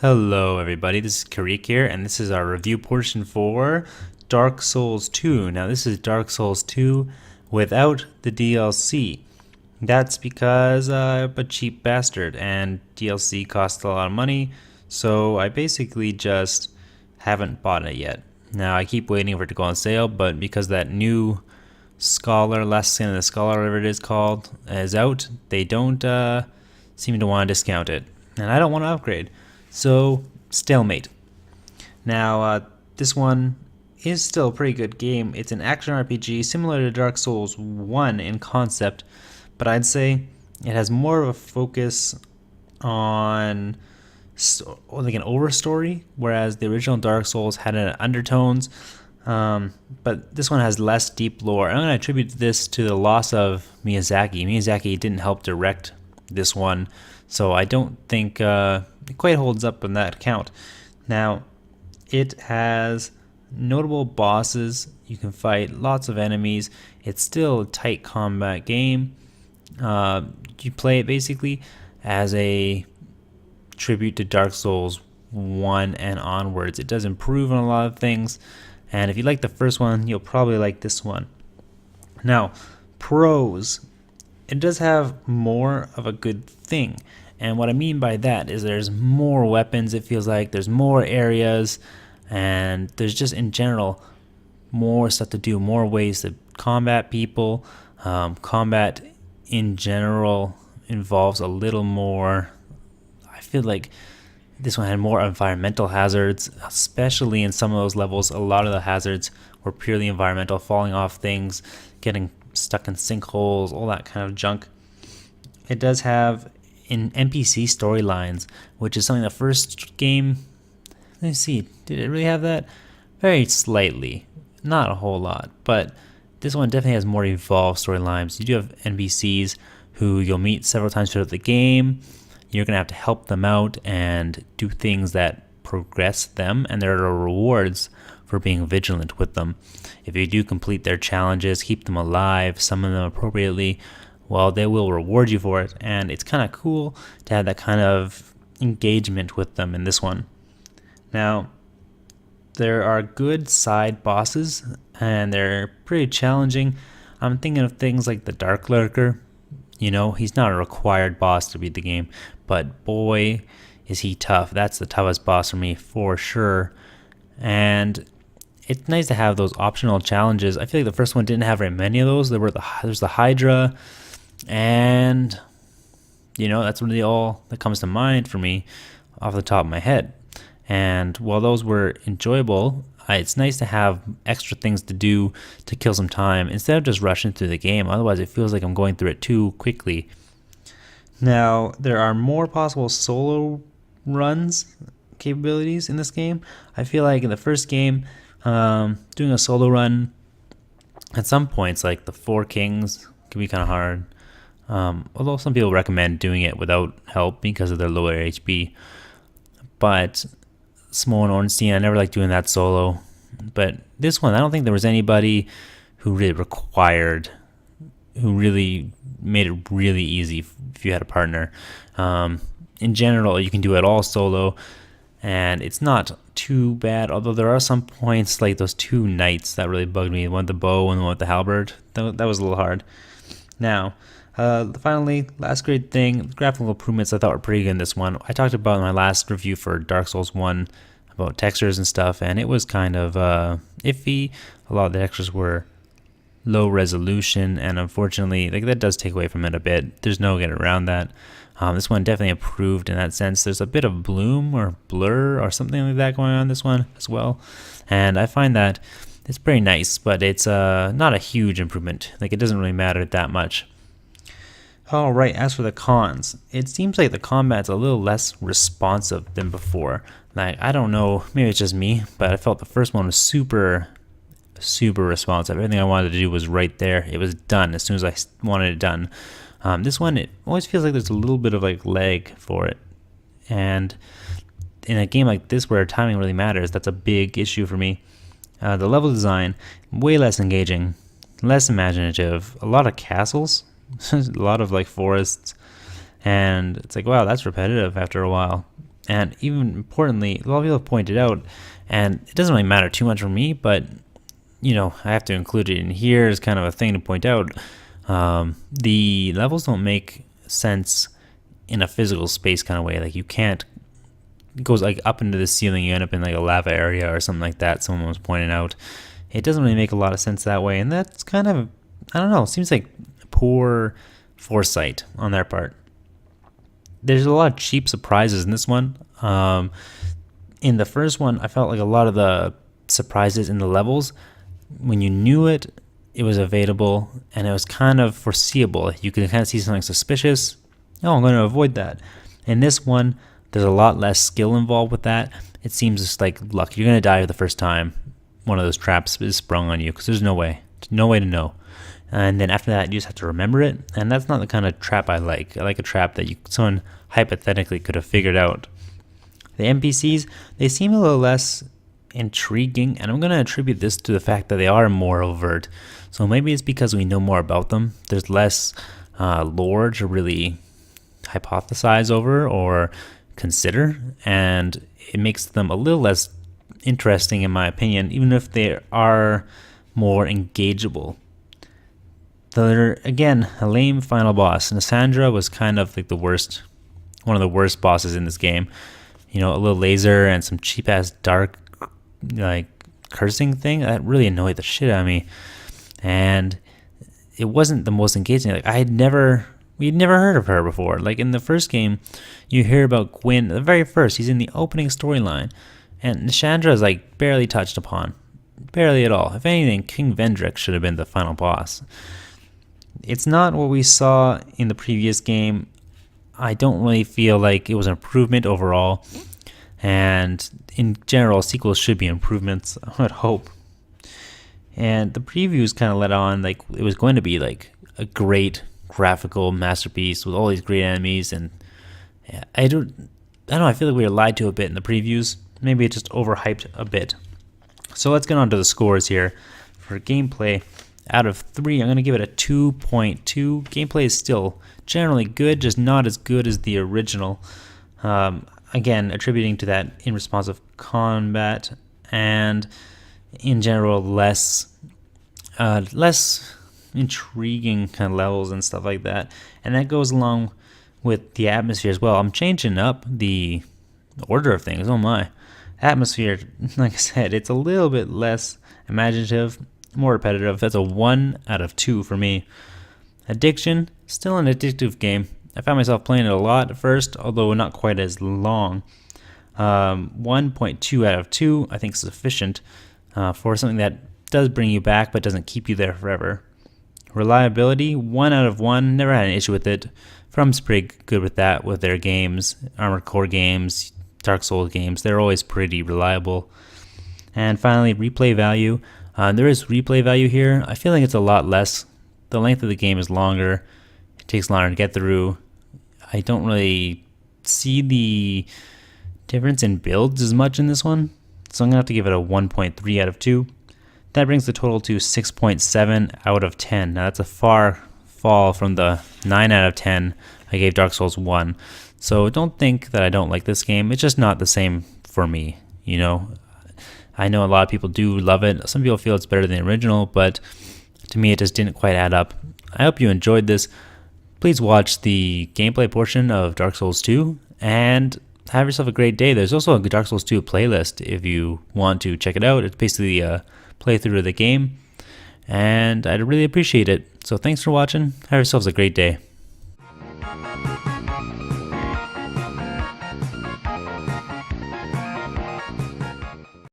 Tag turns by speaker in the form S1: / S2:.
S1: Hello everybody, this is Kiereek here, and this is our review portion for Dark Souls 2. Now this is Dark Souls 2 without the DLC. That's because I'm a cheap bastard, and DLC costs a lot of money, so I basically just haven't bought it yet. Now I keep waiting for it to go on sale, but because that new Scholar, Last Skin of the Scholar, whatever it is called, is out, they don't seem to want to discount it. And I don't want to upgrade. So, stalemate. Now, this one is still a pretty good game. It's an action RPG similar to Dark Souls 1 in concept, but I'd say it has more of a focus on like an overstory, whereas the original Dark Souls had undertones, but this one has less deep lore. I'm going to attribute this to the loss of Miyazaki. Miyazaki didn't help direct this one, so I don't think it quite holds up on that account. Now, it has notable bosses. You can fight lots of enemies. It's still a tight combat game. You play it basically as a tribute to Dark Souls 1 and onwards. It does improve on a lot of things, and if you like the first one, you'll probably like this one. Now, pros. It does have more of a good thing. And what I mean by that is there's more weapons, it feels like, there's more areas, and there's just in general more stuff to do, more ways to combat people. Combat in general involves a little more. I feel like this one had more environmental hazards, especially in some of those levels. A lot of the hazards were purely environmental, falling off things, getting stuck in sinkholes, all that kind of junk. It does have in NPC storylines, which is something the first game, let me see, did it really have that? Very slightly, not a whole lot, but this one definitely has more evolved storylines. You do have NPCs who you'll meet several times throughout the game. You're going to have to help them out and do things that progress them, and there are rewards for being vigilant with them. If you do complete their challenges, keep them alive, summon them appropriately, well, they will reward you for it, and it's kind of cool to have that kind of engagement with them in this one. Now, there are good side bosses, and they're pretty challenging. I'm thinking of things like the Dark Lurker. You know, he's not a required boss to beat the game, but boy, is he tough. That's the toughest boss for me, for sure. And it's nice to have those optional challenges. I feel like the first one didn't have very many of those. There's the Hydra, and you know, that's really all that comes to mind for me off the top of my head. And while those were enjoyable, it's nice to have extra things to do to kill some time instead of just rushing through the game. Otherwise, it feels like I'm going through it too quickly. Now, there are more possible solo runs capabilities in this game. I feel like in the first game, doing a solo run at some points, like the Four Kings, can be kind of hard. Although some people recommend doing it without help because of their lower HP. But Small and Ornstein, I never liked doing that solo. But this one, I don't think there was anybody who really made it really easy if you had a partner. In general, you can do it all solo, and it's not too bad, although there are some points like those two knights that really bugged me, one with the bow and one with the halberd. That was a little hard. Now, finally, last great thing, graphical improvements I thought were pretty good in this one. I talked about in my last review for Dark Souls 1 about textures and stuff, and it was kind of iffy. A lot of the textures were low resolution, and unfortunately, like, that does take away from it a bit. There's no getting around that. This one definitely improved in that sense. There's a bit of bloom or blur or something like that going on in this one as well, and I find that it's pretty nice, but it's not a huge improvement. Like, it doesn't really matter that much. Alright, as for the cons, it seems like the combat's a little less responsive than before. Like, I don't know, maybe it's just me, but I felt the first one was super responsive. Everything I wanted to do was right there. It was done as soon as I wanted it done. This one, it always feels like there's a little bit of like lag for it. And in a game like this where timing really matters, that's a big issue for me. The level design, way less engaging, less imaginative, a lot of castles, a lot of like forests, and it's like, wow, that's repetitive after a while. And even importantly, a lot of people have pointed out, and it doesn't really matter too much for me, but I have to include it in here as kind of a thing to point out. The levels don't make sense in a physical space kind of way. Like you can't, it goes like up into the ceiling, you end up in like a lava area or something like that. Someone was pointing out. It doesn't really make a lot of sense that way, and that's kind of, I don't know, seems like poor foresight on their part. There's a lot of cheap surprises in this one. In the first one, I felt like a lot of the surprises in the levels, when you knew it, it was available, and it was kind of foreseeable. You could kind of see something suspicious. Oh, I'm going to avoid that. In this one, there's a lot less skill involved with that. It seems just like luck. You're going to die the first time one of those traps is sprung on you, because there's no way to know. And then after that, you just have to remember it, and that's not the kind of trap I like. I like a trap that someone hypothetically could have figured out. The NPCs, they seem a little less intriguing, and I'm going to attribute this to the fact that they are more overt. So maybe it's because we know more about them. There's less lore to really hypothesize over or consider, and it makes them a little less interesting in my opinion, even if they are more engageable. They're, again, a lame final boss. Cassandra was kind of like one of the worst bosses in this game. A little laser and some cheap ass dark like cursing thing that really annoyed the shit out of me, and it wasn't the most engaging. Like we'd never heard of her before. Like in the first game, you hear about Gwyn. The very first, he's in the opening storyline, and Chandra is like barely touched upon, barely at all. If anything, King Vendrick should have been the final boss. It's not what we saw in the previous game. I don't really feel like it was an improvement overall, and in general, sequels should be improvements, I would hope. And the previews kind of let on like it was going to be like a great graphical masterpiece with all these great enemies, and I don't know, I feel like we were lied to a bit in the previews. Maybe it just overhyped a bit. So let's get on to the scores here. For gameplay, out of 3, I'm going to give it a 2.2. Gameplay is still generally good, just not as good as the original. Again, attributing to that in-responsive combat and, in general, less intriguing kind of levels and stuff like that. And that goes along with the atmosphere as well. I'm changing up the order of things. Oh my. Atmosphere, like I said, it's a little bit less imaginative, more repetitive. That's a 1 out of 2 for me. Addiction, still an addictive game. I found myself playing it a lot at first, although not quite as long. 1.2 out of 2, I think sufficient for something that does bring you back but doesn't keep you there forever. Reliability, 1 out of 1, never had an issue with it. From's pretty good with that with their games. Armored Core games, Dark Souls games, they're always pretty reliable. And finally, replay value. There is replay value here. I feel like it's a lot less. The length of the game is longer. It takes longer to get through. I don't really see the difference in builds as much in this one, so I'm going to have to give it a 1.3 out of 2. That brings the total to 6.7 out of 10. Now that's a far fall from the 9 out of 10 I gave Dark Souls 1. So don't think that I don't like this game. It's just not the same for me, I know a lot of people do love it. Some people feel it's better than the original, but to me it just didn't quite add up. I hope you enjoyed this. Please watch the gameplay portion of Dark Souls 2 and have yourself a great day. There's also a Dark Souls 2 playlist if you want to check it out. It's basically a playthrough of the game, and I'd really appreciate it. So thanks for watching. Have yourselves a great day.